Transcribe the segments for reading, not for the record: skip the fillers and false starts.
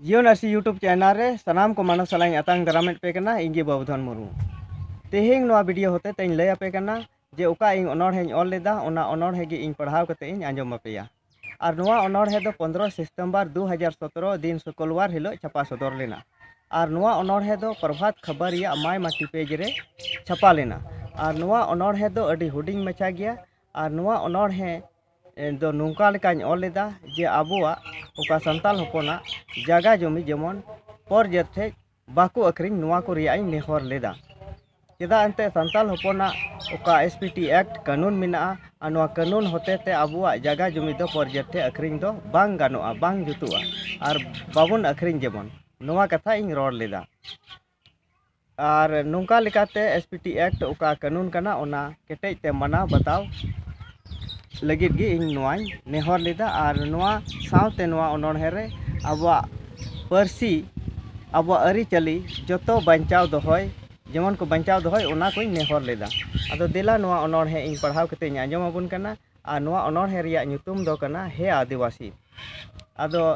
जियो नर्सी YouTube channel रे सनाम को मानव saline अतंग दरामेट पे करना इंगे बाबुधन मुर्मू तेहेंग नोआ वीडियो होते तें लय पे करना जे उका इंग अनोढ़े ऑल लेदा ओना अनोढ़े गे इंग पढ़ाव कते इंग आंजम अपेया और नोआ अनोढ़े दो 15 सितंबर 2017 दिन शुक्रवार हिलो छपा सदर लेना और नोआ अनोढ़े दो प्रभात खबर या माय माटी पेज रे छपा लेना और नोआ अनोढ़े दो अडी हुडिंग मचा गया और नोआ अनोढ़े दो नौका लेकाñ ऑल लेदा जे आबुआ ओका संताल होपना जागा जमी जेमन पर जथे बाको अखरिंग नोआ को रियाई नेहर लेदा चेदा अंते संताल होपना ओका एसपीटी एक्ट कानून मिना और नोआ कानून होते ते आबुआ जागा जमी दो पर जथे अखरिंग दो बांग गानोआ बांग जुतुआ और बाबुन अखरिंग जेमन नोआ कथा इंग रोड लेदा और नौका लेकाते एसपीटी एक्ट ओका कानून कना ओना केटेज ते मना बताओ लगित गे इंग नोआई नेहर लेदा और नोआ सावते नोआ अनोढ़े रे आबुआ परसी आबुआ अरिचाली जतो बचाव दोहय जेमन को बचाव दोहय ओना को नेहर लेदा आदो देला नोआ अनोढ़े इंग पढ़ाव कते आंजम आबुन कना और नोआ अनोढ़े रिया ᱧᱩᱛᱩᱢ दो कना हे आदिवासी आदो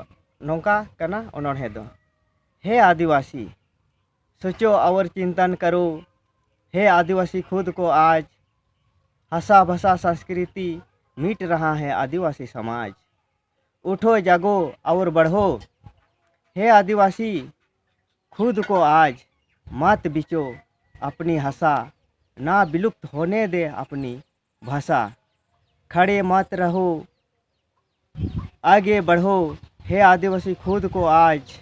नौका कना अनोढ़े दो हे आदिवासी सोचो और चिंतन करो हे आदिवासी खुद को आज भाषा भाषा संस्कृति मिट रहा है आदिवासी समाज उठो जागो और बढ़ो हे आदिवासी खुद को आज मत बिचो अपनी भाषा ना विलुप्त होने दे अपनी भाषा खड़े मत रहो आगे बढ़ो हे आदिवासी खुद को आज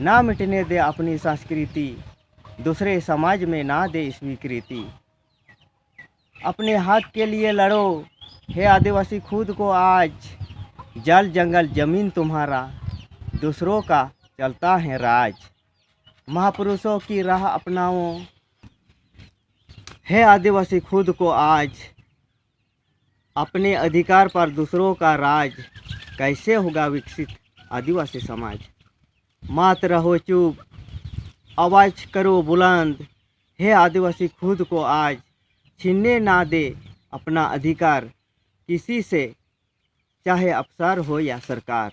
ना मिटने दे अपनी संस्कृति दूसरे समाज में ना दे स्वीकृति अपने हक के लिए लड़ो हे आदिवासी खुद को आज जल जंगल जमीन तुम्हारा दूसरों का चलता है राज महापुरुषों की राह अपनाओ हे आदिवासी खुद को आज अपने अधिकार पर दूसरों का राज कैसे होगा विकसित आदिवासी समाज मत रहो चुप आवाज करो बुलंद हे आदिवासी खुद को आज छीनने ना दे अपना अधिकार किसी से चाहे अफसर हो या सरकार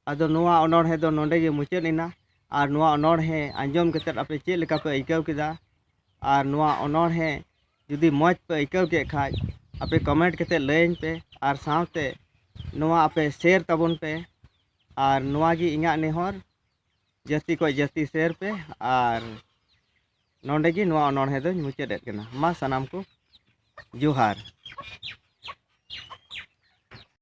आदो नोआ अनोढ़े दो नोंडे गे मुचाद एना और नोआ अनोढ़े आंजम कतेद आपे चेद लेका पे आइकाव केदा और नोआ अनोढ़े जुदी मौज पे आइकाव के खाज आपे कमेंट कतेद लयन पे और सावते नोआ आपे शेयर तबन पे और नोआ गी इङा नेहर जाति को जाति शेयर पे और नोंडे गी नोआ अनोढ़े दो मुचाद एद कना मा सनाम को जोहार।